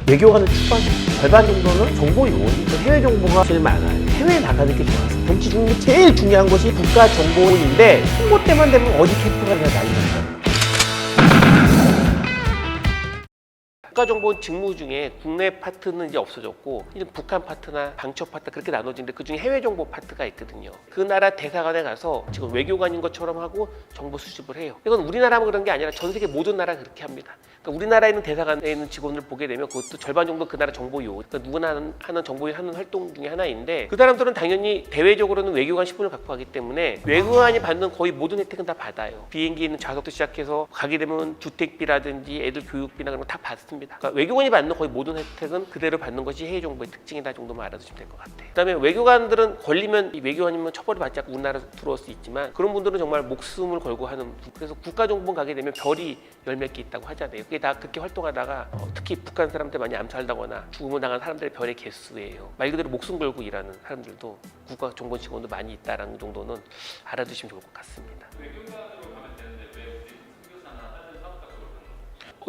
외교관을 추방해요. 절반 정도는 정보 요원이 해외 정보가 제일 많아요. 해외에 나가는 게 좋아서. 정치 중립 제일 중요한 것이 국가 정보원인데 홍보 때만 되면 어디 캠프가 그냥 난리 난다. 국가정보원 직무 중에 국내 파트는 이제 없어졌고 이제 북한 파트나 방첩 파트 그렇게 나눠지는데 그중에 해외 정보 파트가 있거든요. 그 나라 대사관에 가서 지금 외교관인 것처럼 하고 정보 수집을 해요. 이건 우리나라만 그런 게 아니라 전 세계 모든 나라가 그렇게 합니다. 그러니까 우리나라에 있는 대사관에 있는 직원을 보게 되면 그것도 절반 정도 그 나라 정보요. 그러니까 누구나 하는 정보에 하는 활동 중에 하나인데 그 사람들은 당연히 대외적으로는 외교관 신분을 갖고 가기 때문에 외교관이 받는 거의 모든 혜택은 다 받아요. 비행기에 있는 좌석도 시작해서 가게 되면 주택비라든지 애들 교육비나 그런 거 다 받습니다. 그러니까 외교관이 받는 거의 모든 혜택은 그대로 받는 것이 해외 정보의 특징이다 정도만 알아두시면 될 것 같아요. 그다음에 외교관들은 걸리면 이 외교관이면 처벌을 받지 않고 우리나라 들어올 수 있지만 그런 분들은 정말 목숨을 걸고 하는 그래서 국가정보원 가게 되면 별이 열 몇 개 있다고 하잖아요. 그게 다 그렇게 활동하다가 특히 북한 사람들 많이 암살당하거나 죽음을 당한 사람들의 별의 개수예요. 말 그대로 목숨 걸고 일하는 사람들도 국가정보원 직원도 많이 있다는 정도는 알아두시면 좋을 것 같습니다.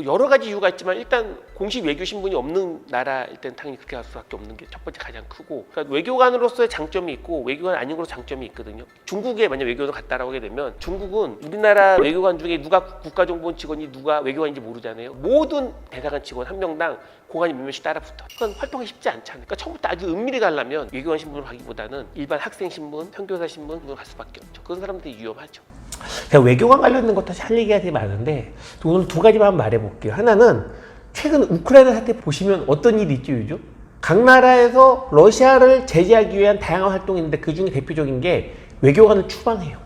여러 가지 이유가 있지만 일단 공식 외교 신분이 없는 나라일 땐 당연히 그렇게 할 수밖에 없는 게 첫 번째 가장 크고 그러니까 외교관으로서의 장점이 있고 외교관 아닌 걸로 장점이 있거든요. 중국에 만약 외교관을 갔다라고 하게 되면 중국은 우리나라 외교관 중에 누가 국가정보원 직원이 누가 외교관인지 모르잖아요. 모든 대사관 직원 한 명당 공안이 몇 명씩 따라붙어. 그건 활동하기 쉽지 않잖아요. 그러니까 처음부터 아주 은밀히 가려면 외교관 신분을 가기보다는 일반 학생 신분, 선교사 신분으로 갈 수밖에 없죠. 그런 사람들이 위험하죠. 제가 외교관 관련된 것도 할 얘기가 되게 많은데 오늘 두 가지만 말해볼게요. 하나는 최근 우크라이나 사태 보시면 어떤 일이 있죠, 요즘? 각 나라에서 러시아를 제재하기 위한 다양한 활동이 있는데 그 중에 대표적인 게 외교관을 추방해요.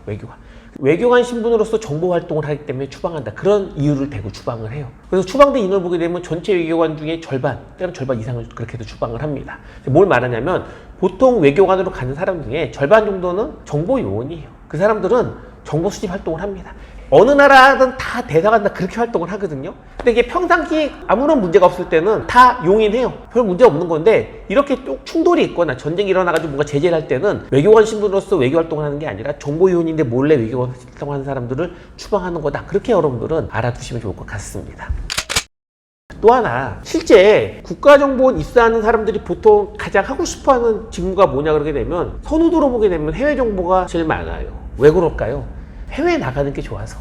외교관 신분으로서 정보 활동을 하기 때문에 추방한다. 그런 이유를 대고 추방을 해요. 그래서 추방된 인원을 보게 되면 전체 외교관 중에 절반, 때로는 절반 이상을 그렇게 해서 추방을 합니다. 뭘 말하냐면 보통 외교관으로 가는 사람 중에 절반 정도는 정보 요원이에요. 그 사람들은 정보 수집 활동을 합니다. 어느 나라든 다 대사관 다 그렇게 활동을 하거든요. 근데 이게 평상시 아무런 문제가 없을 때는 다 용인해요. 별 문제 없는 건데 이렇게 충돌이 있거나 전쟁이 일어나가지고 뭔가 제재를 할 때는 외교관 신분으로서 외교 활동을 하는 게 아니라 정보 요원인데 몰래 외교관 활동하는 사람들을 추방하는 거다. 그렇게 여러분들은 알아두시면 좋을 것 같습니다. 또 하나 실제 국가정보원 입사하는 사람들이 보통 가장 하고 싶어하는 직무가 뭐냐 그러게 되면 선호도로 보게 되면 해외 정보가 제일 많아요. 왜 그럴까요? 해외에 나가는 게 좋아서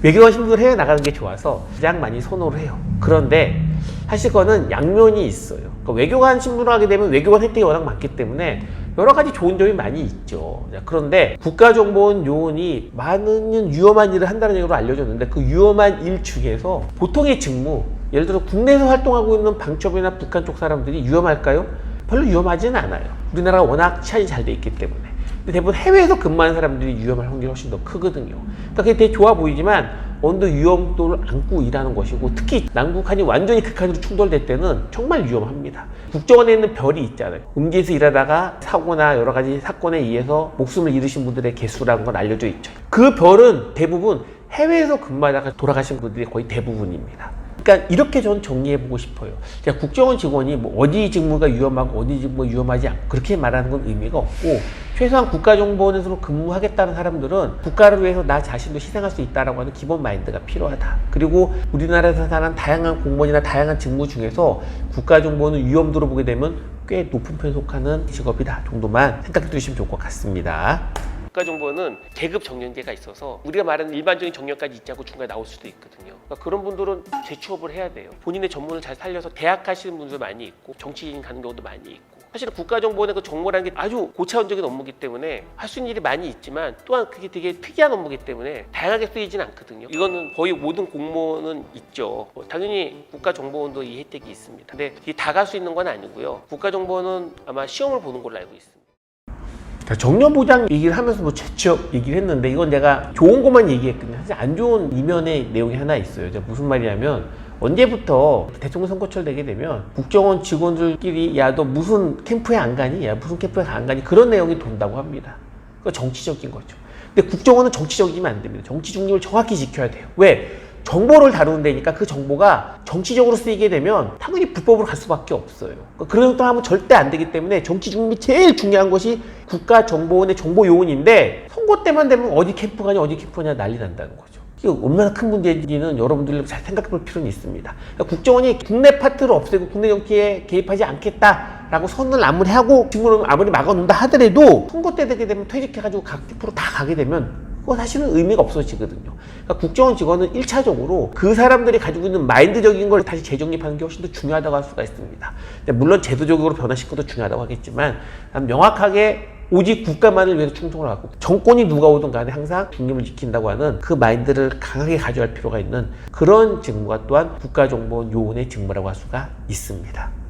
외교관 신분으로 해외에 나가는 게 좋아서 가장 많이 선호를 해요. 그런데 사실 그거는 양면이 있어요. 그러니까 외교관 신분으로 하게 되면 외교관 혜택이 워낙 많기 때문에 여러 가지 좋은 점이 많이 있죠. 그런데 국가정보원 요원이 많은 위험한 일을 한다는 얘기로 알려졌는데 그 위험한 일 중에서 보통의 직무, 예를 들어 국내에서 활동하고 있는 방첩이나 북한 쪽 사람들이 위험할까요? 별로 위험하지는 않아요. 우리나라가 워낙 치안이 잘 돼 있기 때문에. 근데 대부분 해외에서 근무하는 사람들이 위험할 확률이 훨씬 더 크거든요. 그러니까 그게 되게 좋아 보이지만 어느 정도 위험도를 안고 일하는 것이고 특히 남북한이 완전히 극한으로 충돌될 때는 정말 위험합니다. 국정원에 있는 별이 있잖아요. 음지에서 일하다가 사고나 여러 가지 사건에 의해서 목숨을 잃으신 분들의 개수라는 건 알려져 있죠. 그 별은 대부분 해외에서 근무하다가 돌아가신 분들이 거의 대부분입니다. 그러니까 이렇게 전 정리해보고 싶어요. 그러니까 국정원 직원이 뭐 어디 직무가 위험하고 어디 직무가 위험하지 않고 그렇게 말하는 건 의미가 없고 최소한 국가정보원에서 근무하겠다는 사람들은 국가를 위해서 나 자신도 희생할 수 있다라고 하는 기본 마인드가 필요하다. 그리고 우리나라에서 사는 다양한 공무원이나 다양한 직무 중에서 국가정보원은 위험도로 보게 되면 꽤 높은 편에 속하는 직업이다 정도만 생각해 두시면 좋을 것 같습니다. 국가정보원은 계급 정년제가 있어서 우리가 말하는 일반적인 정년까지 있지 않고 중간에 나올 수도 있거든요. 그러니까 그런 분들은 재취업을 해야 돼요. 본인의 전문을 잘 살려서 대학 가시는 분들 많이 있고 정치인 가는 경우도 많이 있고 사실은 국가정보원의 그 정보라는 게 아주 고차원적인 업무이기 때문에 할 수 있는 일이 많이 있지만 또한 그게 되게 특이한 업무이기 때문에 다양하게 쓰이지는 않거든요. 이거는 거의 모든 공무원은 있죠. 당연히 국가정보원도 이 혜택이 있습니다. 근데 이게 다 갈 수 있는 건 아니고요. 국가정보원은 아마 시험을 보는 걸로 알고 있습니다. 정년보장 얘기를 하면서 뭐 재취업 얘기를 했는데 이건 내가 좋은 것만 얘기했거든요. 사실 안 좋은 이면의 내용이 하나 있어요. 무슨 말이냐면 언제부터 대통령 선거철 되게 되면 국정원 직원들끼리 야 너 무슨 캠프에 안 가니? 야 무슨 캠프에 안 가니? 그런 내용이 돈다고 합니다. 그거 정치적인 거죠. 근데 국정원은 정치적이면 안 됩니다. 정치 중립을 정확히 지켜야 돼요. 왜? 정보를 다루는 데니까 그 정보가 정치적으로 쓰이게 되면 당연히 불법으로 갈 수밖에 없어요. 그런 것도 하면 절대 안 되기 때문에 정치 중립이 제일 중요한 것이 국가정보원의 정보 요원인데 선거 때만 되면 어디 캠프 가냐 어디 캠프 가냐 난리 난다는 거죠. 이게 얼마나 큰 문제인지는 여러분들이 잘 생각해 볼 필요는 있습니다. 그러니까 국정원이 국내 파트를 없애고 국내 정치에 개입하지 않겠다라고 선언을 아무리 하고 직무를 아무리 막아놓는다 하더라도 선거 때 되게 되면 퇴직해가지고 각 프로 다 가게 되면 그거 사실은 의미가 없어지거든요. 그러니까 국정원 직원은 1차적으로 그 사람들이 가지고 있는 마인드적인 걸 다시 재정립하는 게 훨씬 더 중요하다고 할 수가 있습니다. 물론 제도적으로 변화시켜도 중요하다고 하겠지만 명확하게 오직 국가만을 위해서 충성을 하고 정권이 누가 오든 간에 항상 중립을 지킨다고 하는 그 마인드를 강하게 가져갈 필요가 있는 그런 직무가 또한 국가정보원 요원의 직무라고 할 수가 있습니다.